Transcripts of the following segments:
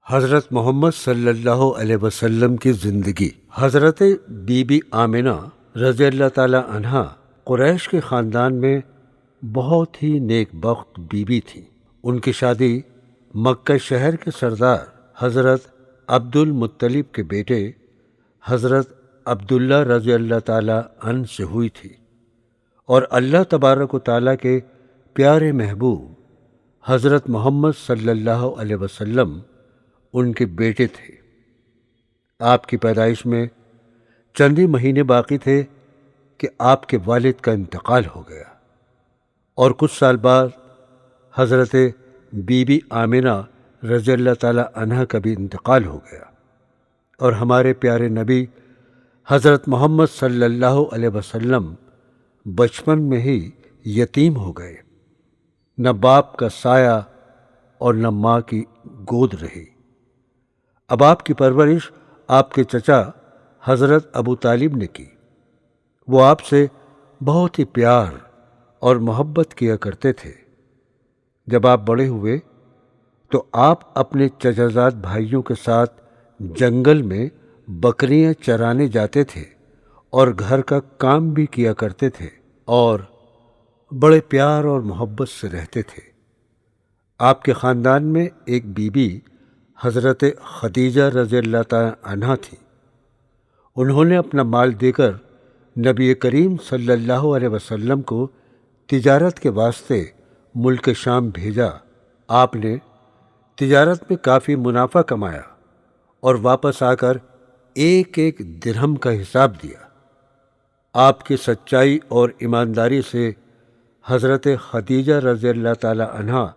حضرت محمد صلی اللہ علیہ وسلم کی زندگی۔ حضرت بی بی آمنہ رضی اللہ تعالی عنہا قریش کے خاندان میں بہت ہی نیک بخت بیوی تھیں۔ ان کی شادی مکہ شہر کے سردار حضرت عبد المطلب کے بیٹے حضرت عبداللہ رضی اللہ تعالی عنہ سے ہوئی تھی، اور اللہ تبارک و تعالیٰ کے پیارے محبوب حضرت محمد صلی اللہ علیہ وسلم ان کے بیٹے تھے۔ آپ کی پیدائش میں چند ہی مہینے باقی تھے کہ آپ کے والد کا انتقال ہو گیا، اور کچھ سال بعد حضرت بی بی آمنہ رضی اللہ تعالی عنہا کا بھی انتقال ہو گیا، اور ہمارے پیارے نبی حضرت محمد صلی اللہ علیہ وسلم بچپن میں ہی یتیم ہو گئے۔ نہ باپ کا سایہ اور نہ ماں کی گود رہی۔ اب آپ کی پرورش آپ کے چچا حضرت ابو طالب نے کی۔ وہ آپ سے بہت ہی پیار اور محبت کیا کرتے تھے۔ جب آپ بڑے ہوئے تو آپ اپنے چچازاد بھائیوں کے ساتھ جنگل میں بکریاں چرانے جاتے تھے اور گھر کا کام بھی کیا کرتے تھے، اور بڑے پیار اور محبت سے رہتے تھے۔ آپ کے خاندان میں ایک بی بی حضرت خدیجہ رضی اللہ تعالی عنہا تھی۔ انہوں نے اپنا مال دے کر نبی کریم صلی اللہ علیہ وسلم کو تجارت کے واسطے ملک شام بھیجا۔ آپ نے تجارت میں کافی منافع کمایا اور واپس آ کر ایک ایک درہم کا حساب دیا۔ آپ کی سچائی اور ایمانداری سے حضرت خدیجہ رضی اللہ تعالی عنہا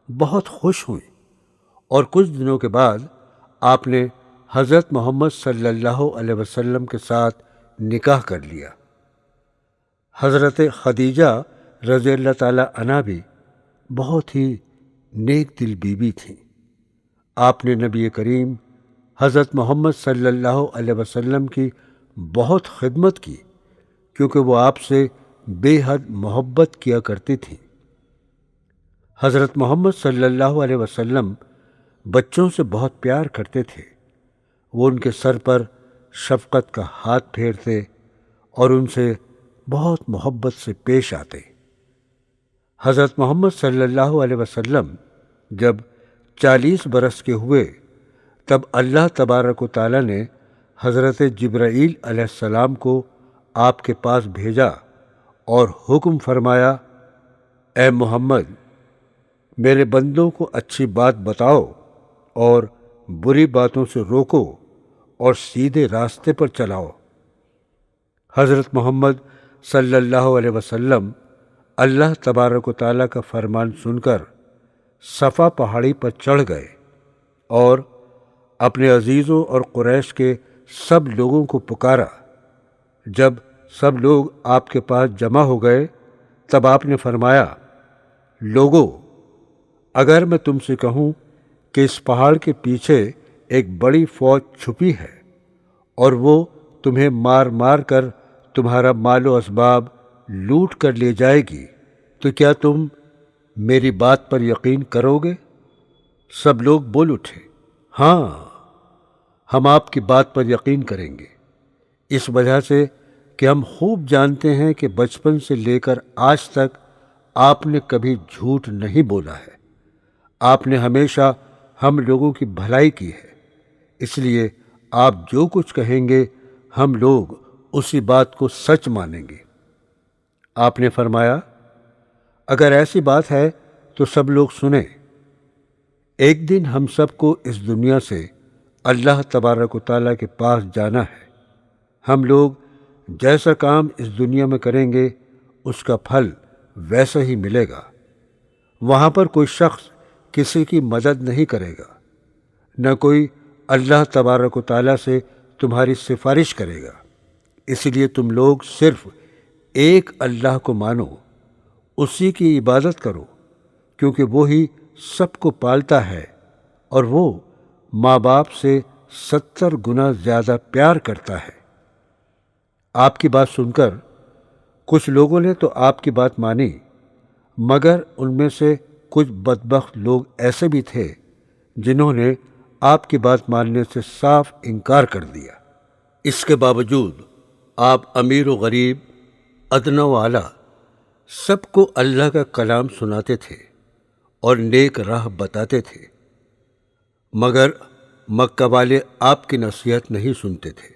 بہت خوش ہوئیں، اور کچھ دنوں کے بعد آپ نے حضرت محمد صلی اللہ علیہ وسلم کے ساتھ نکاح کر لیا۔ حضرت خدیجہ رضی اللہ تعالی عنہا بھی بہت ہی نیک دل بیوی تھیں۔ آپ نے نبی کریم حضرت محمد صلی اللہ علیہ وسلم کی بہت خدمت کی، کیونکہ وہ آپ سے بے حد محبت کیا کرتی تھیں۔ حضرت محمد صلی اللہ علیہ وسلم بچوں سے بہت پیار کرتے تھے۔ وہ ان کے سر پر شفقت کا ہاتھ پھیرتے اور ان سے بہت محبت سے پیش آتے۔ حضرت محمد صلی اللہ علیہ وسلم جب 40 برس کے ہوئے تب اللہ تبارک و تعالیٰ نے حضرت جبرائیل علیہ السلام کو آپ کے پاس بھیجا اور حکم فرمایا، اے محمد، میرے بندوں کو اچھی بات بتاؤ اور بری باتوں سے روکو اور سیدھے راستے پر چلاؤ۔ حضرت محمد صلی اللہ علیہ وسلم اللہ تبارک و تعالیٰ کا فرمان سن کر صفا پہاڑی پر چڑھ گئے اور اپنے عزیزوں اور قریش کے سب لوگوں کو پکارا۔ جب سب لوگ آپ کے پاس جمع ہو گئے تب آپ نے فرمایا، لوگو، اگر میں تم سے کہوں کہ اس پہاڑ کے پیچھے ایک بڑی فوج چھپی ہے اور وہ تمہیں مار مار کر تمہارا مال و اسباب لوٹ کر لے جائے گی، تو کیا تم میری بات پر یقین کرو گے؟ سب لوگ بول اٹھے، ہاں، ہم آپ کی بات پر یقین کریں گے، اس وجہ سے کہ ہم خوب جانتے ہیں کہ بچپن سے لے کر آج تک آپ نے کبھی جھوٹ نہیں بولا ہے۔ آپ نے ہمیشہ ہم لوگوں کی بھلائی کی ہے، اس لیے آپ جو کچھ کہیں گے ہم لوگ اسی بات کو سچ مانیں گے۔ آپ نے فرمایا، اگر ایسی بات ہے تو سب لوگ سنیں۔ ایک دن ہم سب کو اس دنیا سے اللہ تبارک و تعالیٰ کے پاس جانا ہے۔ ہم لوگ جیسا کام اس دنیا میں کریں گے اس کا پھل ویسا ہی ملے گا۔ وہاں پر کوئی شخص کسی کی مدد نہیں کرے گا، نہ کوئی اللہ تبارک و تعالیٰ سے تمہاری سفارش کرے گا۔ اس لیے تم لوگ صرف ایک اللہ کو مانو، اسی کی عبادت کرو، کیونکہ وہی سب کو پالتا ہے اور وہ ماں باپ سے 70 گنا زیادہ پیار کرتا ہے۔ آپ کی بات سن کر کچھ لوگوں نے تو آپ کی بات مانی، مگر ان میں سے کچھ بدبخت لوگ ایسے بھی تھے جنہوں نے آپ کی بات ماننے سے صاف انکار کر دیا۔ اس کے باوجود آپ امیر و غریب، ادنیٰ و اعلیٰ سب کو اللہ کا کلام سناتے تھے اور نیک راہ بتاتے تھے، مگر مکہ والے آپ کی نصیحت نہیں سنتے تھے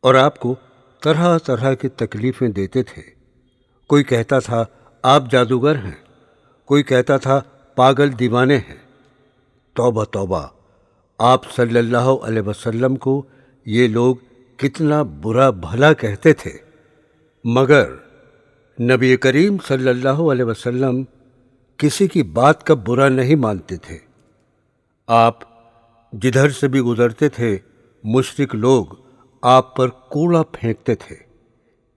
اور آپ کو طرح طرح کی تکلیفیں دیتے تھے۔ کوئی کہتا تھا آپ جادوگر ہیں، کوئی کہتا تھا پاگل دیوانے ہیں۔ توبہ توبہ، آپ صلی اللہ علیہ وسلم کو یہ لوگ کتنا برا بھلا کہتے تھے، مگر نبی کریم صلی اللہ علیہ وسلم کسی کی بات کا برا نہیں مانتے تھے۔ آپ جدھر سے بھی گزرتے تھے، مشرک لوگ آپ پر کوڑا پھینکتے تھے،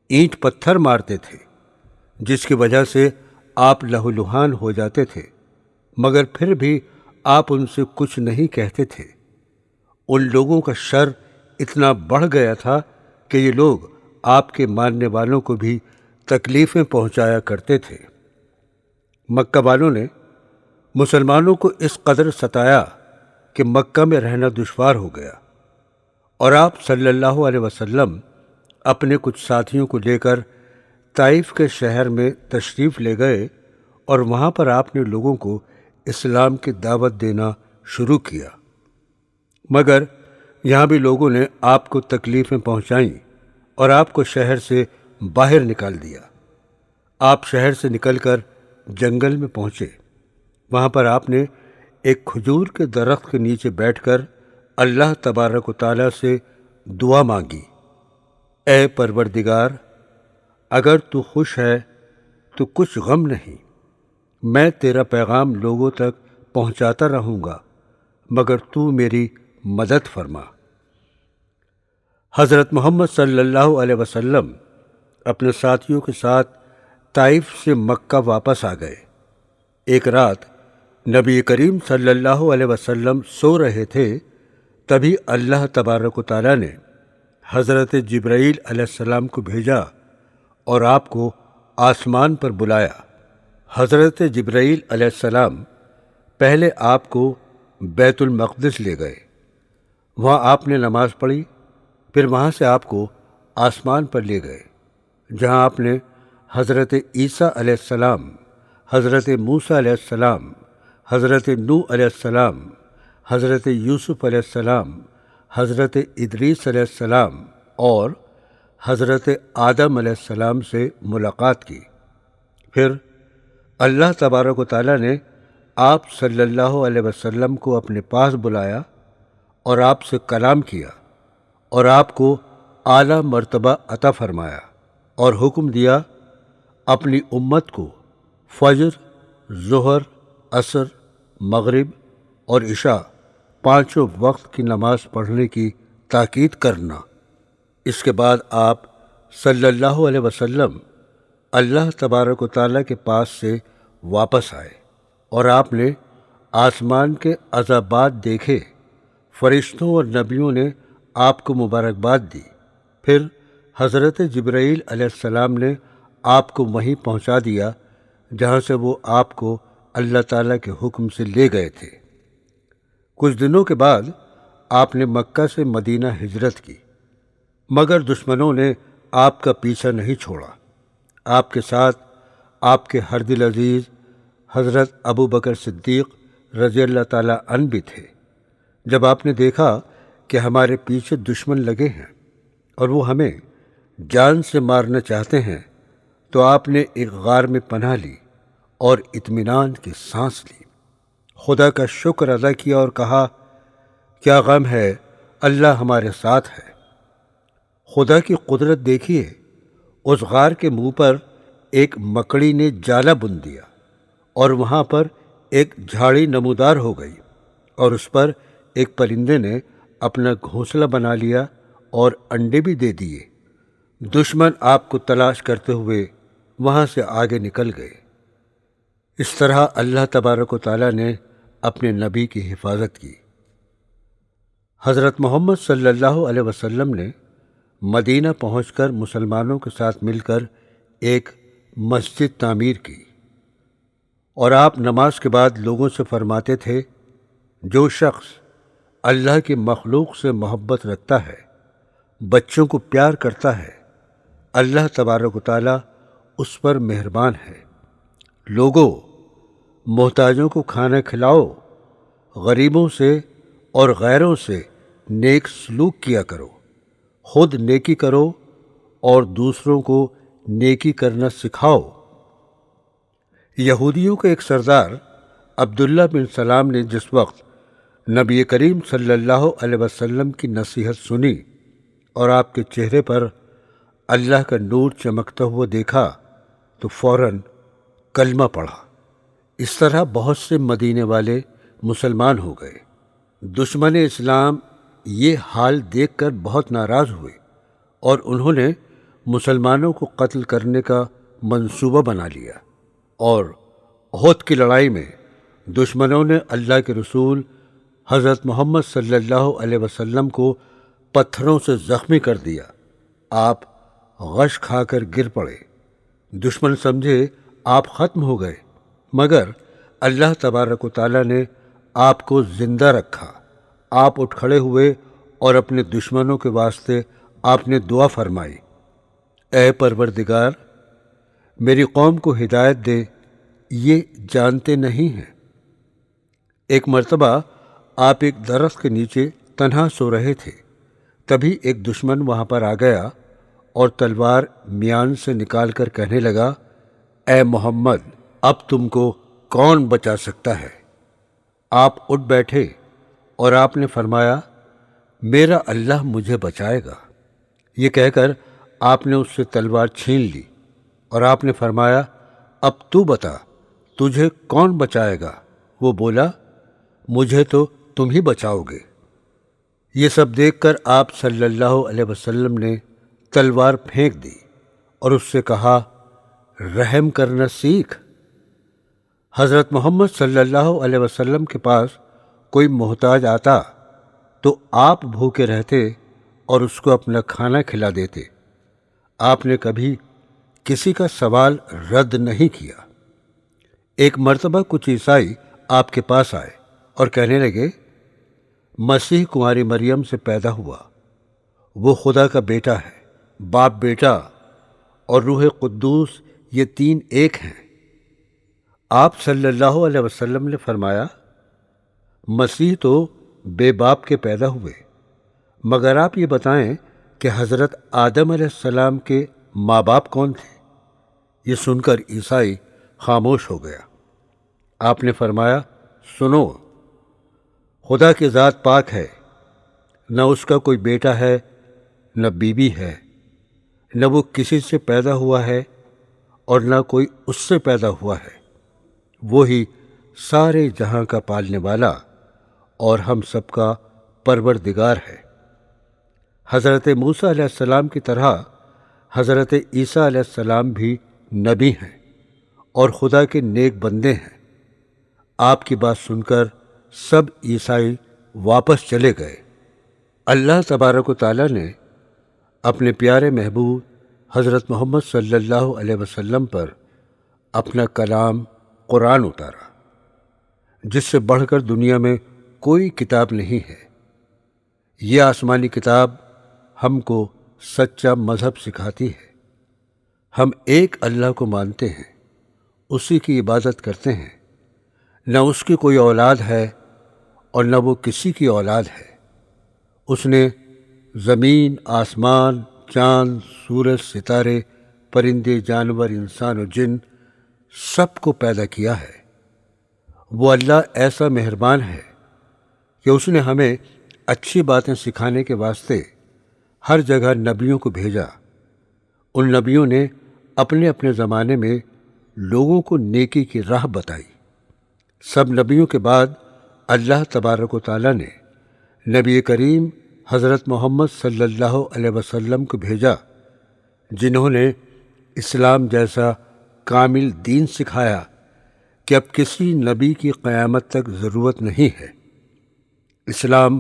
اینٹ پتھر مارتے تھے، جس کی وجہ سے آپ لہولہان ہو جاتے تھے، مگر پھر بھی آپ ان سے کچھ نہیں کہتے تھے۔ ان لوگوں کا شر اتنا بڑھ گیا تھا کہ یہ لوگ آپ کے ماننے والوں کو بھی تکلیفیں پہنچایا کرتے تھے۔ مکہ والوں نے مسلمانوں کو اس قدر ستایا کہ مکہ میں رہنا دشوار ہو گیا، اور آپ صلی اللہ علیہ وسلم اپنے کچھ ساتھیوں کو لے کر طائف کے شہر میں تشریف لے گئے، اور وہاں پر آپ نے لوگوں کو اسلام کی دعوت دینا شروع کیا، مگر یہاں بھی لوگوں نے آپ کو تکلیفیں پہنچائیں اور آپ کو شہر سے باہر نکال دیا۔ آپ شہر سے نکل کر جنگل میں پہنچے۔ وہاں پر آپ نے ایک کھجور کے درخت کے نیچے بیٹھ کر اللہ تبارک و تعالیٰ سے دعا مانگی، اے پروردگار، اگر تو خوش ہے تو کچھ غم نہیں، میں تیرا پیغام لوگوں تک پہنچاتا رہوں گا، مگر تو میری مدد فرما۔ حضرت محمد صلی اللہ علیہ وسلم اپنے ساتھیوں کے ساتھ طائف سے مکہ واپس آ گئے۔ ایک رات نبی کریم صلی اللہ علیہ وسلم سو رہے تھے، تبھی اللہ تبارک و تعالیٰ نے حضرت جبرائیل علیہ السلام کو بھیجا اور آپ کو آسمان پر بلایا۔ حضرت جبرائیل علیہ السلام پہلے آپ کو بیت المقدس لے گئے، وہاں آپ نے نماز پڑھی، پھر وہاں سے آپ کو آسمان پر لے گئے، جہاں آپ نے حضرت عیسیٰ علیہ السلام، حضرت موسیٰ علیہ السلام، حضرت نوح علیہ السلام، حضرت یوسف علیہ السلام، حضرت ادریس علیہ السلام اور حضرت آدم علیہ السلام سے ملاقات کی۔ پھر اللہ تبارک و تعالیٰ نے آپ صلی اللہ علیہ وسلم کو اپنے پاس بلایا اور آپ سے کلام کیا اور آپ کو اعلیٰ مرتبہ عطا فرمایا، اور حکم دیا اپنی امت کو فجر، ظہر، عصر، مغرب اور عشاء پانچوں وقت کی نماز پڑھنے کی تاکید کرنا۔ اس کے بعد آپ صلی اللہ علیہ وسلم اللہ تبارک و تعالیٰ کے پاس سے واپس آئے، اور آپ نے آسمان کے عذابات دیکھے، فرشتوں اور نبیوں نے آپ کو مبارکباد دی۔ پھر حضرت جبرائیل علیہ السلام نے آپ کو وہیں پہنچا دیا جہاں سے وہ آپ کو اللہ تعالیٰ کے حکم سے لے گئے تھے۔ کچھ دنوں کے بعد آپ نے مکہ سے مدینہ ہجرت کی، مگر دشمنوں نے آپ کا پیچھا نہیں چھوڑا۔ آپ کے ساتھ آپ کے ہر دل عزیز حضرت ابو بکر صدیق رضی اللہ تعالیٰ عنہ بھی تھے۔ جب آپ نے دیکھا کہ ہمارے پیچھے دشمن لگے ہیں اور وہ ہمیں جان سے مارنا چاہتے ہیں، تو آپ نے ایک غار میں پناہ لی اور اطمینان کی سانس لی، خدا کا شکر ادا کیا اور کہا، کیا غم ہے، اللہ ہمارے ساتھ ہے۔ خدا کی قدرت دیکھیے، اس غار کے منہ پر ایک مکڑی نے جالا بن دیا، اور وہاں پر ایک جھاڑی نمودار ہو گئی، اور اس پر ایک پرندے نے اپنا گھونسلہ بنا لیا اور انڈے بھی دے دیے۔ دشمن آپ کو تلاش کرتے ہوئے وہاں سے آگے نکل گئے۔ اس طرح اللہ تبارک و تعالیٰ نے اپنے نبی کی حفاظت کی۔ حضرت محمد صلی اللہ علیہ وسلم نے مدینہ پہنچ کر مسلمانوں کے ساتھ مل کر ایک مسجد تعمیر کی، اور آپ نماز کے بعد لوگوں سے فرماتے تھے، جو شخص اللہ کی مخلوق سے محبت رکھتا ہے، بچوں کو پیار کرتا ہے، اللہ تبارک و تعالیٰ اس پر مہربان ہے۔ لوگوں، محتاجوں کو کھانا کھلاؤ، غریبوں سے اور غیروں سے نیک سلوک کیا کرو، خود نیکی کرو اور دوسروں کو نیکی کرنا سکھاؤ۔ یہودیوں کے ایک سردار عبداللہ بن سلام نے جس وقت نبی کریم صلی اللہ علیہ وسلم کی نصیحت سنی اور آپ کے چہرے پر اللہ کا نور چمکتا ہوا دیکھا تو فوراً کلمہ پڑھا۔ اس طرح بہت سے مدینے والے مسلمان ہو گئے۔ دشمن اسلام یہ حال دیکھ کر بہت ناراض ہوئے اور انہوں نے مسلمانوں کو قتل کرنے کا منصوبہ بنا لیا، اور احد کی لڑائی میں دشمنوں نے اللہ کے رسول حضرت محمد صلی اللہ علیہ وسلم کو پتھروں سے زخمی کر دیا۔ آپ غش کھا کر گر پڑے۔ دشمن سمجھے آپ ختم ہو گئے، مگر اللہ تبارک و تعالیٰ نے آپ کو زندہ رکھا۔ آپ اٹھ کھڑے ہوئے اور اپنے دشمنوں کے واسطے آپ نے دعا فرمائی، اے پروردگار، میری قوم کو ہدایت دے، یہ جانتے نہیں ہیں۔ ایک مرتبہ آپ ایک درخت کے نیچے تنہا سو رہے تھے، تبھی ایک دشمن وہاں پر آ گیا اور تلوار میان سے نکال کر کہنے لگا، اے محمد، اب تم کو کون بچا سکتا ہے؟ آپ اٹھ بیٹھے اور آپ نے فرمایا، میرا اللہ مجھے بچائے گا۔ یہ کہہ کر آپ نے اس سے تلوار چھین لی اور آپ نے فرمایا، اب تو بتا، تجھے کون بچائے گا؟ وہ بولا، مجھے تو تم ہی بچاؤ گے۔ یہ سب دیکھ کر آپ صلی اللہ علیہ وسلم نے تلوار پھینک دی اور اس سے کہا، رحم کرنا سیکھ۔ حضرت محمد صلی اللہ علیہ وسلم کے پاس کوئی محتاج آتا تو آپ بھوکے رہتے اور اس کو اپنا کھانا کھلا دیتے۔ آپ نے کبھی کسی کا سوال رد نہیں کیا۔ ایک مرتبہ کچھ عیسائی آپ کے پاس آئے اور کہنے لگے، مسیح کنواری مریم سے پیدا ہوا، وہ خدا کا بیٹا ہے، باپ بیٹا اور روح قدوس یہ تین ایک ہیں۔ آپ صلی اللہ علیہ وسلم نے فرمایا، مسیح تو بے باپ کے پیدا ہوئے، مگر آپ یہ بتائیں کہ حضرت آدم علیہ السلام کے ماں باپ کون تھے؟ یہ سن کر عیسائی خاموش ہو گیا۔ آپ نے فرمایا، سنو، خدا کی ذات پاک ہے، نہ اس کا کوئی بیٹا ہے نہ بیوی ہے، نہ وہ کسی سے پیدا ہوا ہے اور نہ کوئی اس سے پیدا ہوا ہے، وہی سارے جہاں کا پالنے والا اور ہم سب کا پروردگار ہے۔ حضرت موسیٰ علیہ السلام کی طرح حضرت عیسیٰ علیہ السلام بھی نبی ہیں اور خدا کے نیک بندے ہیں۔ آپ کی بات سن کر سب عیسائی واپس چلے گئے۔ اللہ تبارک و تعالیٰ نے اپنے پیارے محبوب حضرت محمد صلی اللہ علیہ وسلم پر اپنا کلام قرآن اتارا، جس سے بڑھ کر دنیا میں کوئی کتاب نہیں ہے۔ یہ آسمانی کتاب ہم کو سچا مذہب سکھاتی ہے۔ ہم ایک اللہ کو مانتے ہیں، اسی کی عبادت کرتے ہیں، نہ اس کی کوئی اولاد ہے اور نہ وہ کسی کی اولاد ہے۔ اس نے زمین، آسمان، چاند، سورج، ستارے، پرندے، جانور، انسان و جن سب کو پیدا کیا ہے۔ وہ اللہ ایسا مہربان ہے کہ اس نے ہمیں اچھی باتیں سکھانے کے واسطے ہر جگہ نبیوں کو بھیجا۔ ان نبیوں نے اپنے اپنے زمانے میں لوگوں کو نیکی کی راہ بتائی۔ سب نبیوں کے بعد اللہ تبارک و تعالیٰ نے نبی کریم حضرت محمد صلی اللہ علیہ وسلم کو بھیجا، جنہوں نے اسلام جیسا کامل دین سکھایا کہ اب کسی نبی کی قیامت تک ضرورت نہیں ہے۔ اسلام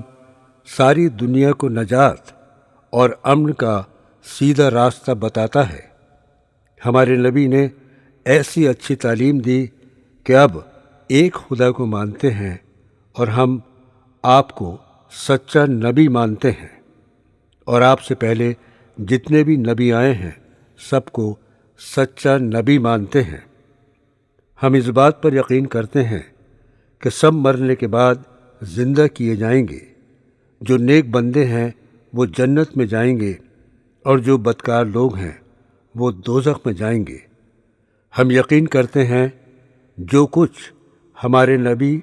ساری دنیا کو نجات اور امن کا سیدھا راستہ بتاتا ہے۔ ہمارے نبی نے ایسی اچھی تعلیم دی کہ اب ایک خدا کو مانتے ہیں اور ہم آپ کو سچا نبی مانتے ہیں، اور آپ سے پہلے جتنے بھی نبی آئے ہیں سب کو سچا نبی مانتے ہیں۔ ہم اس بات پر یقین کرتے ہیں کہ سب مرنے کے بعد زندہ کیے جائیں گے۔ جو نیک بندے ہیں وہ جنت میں جائیں گے، اور جو بدکار لوگ ہیں وہ دوزخ میں جائیں گے۔ ہم یقین کرتے ہیں جو کچھ ہمارے نبی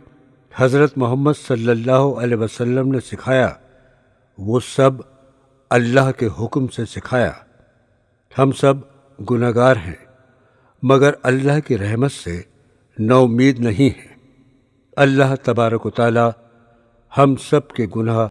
حضرت محمد صلی اللہ علیہ وسلم نے سکھایا وہ سب اللہ کے حکم سے سکھایا۔ ہم سب گناہگار ہیں، مگر اللہ کی رحمت سے نا امید نہیں ہیں۔ اللہ تبارک و تعالی ہم سب کے گناہ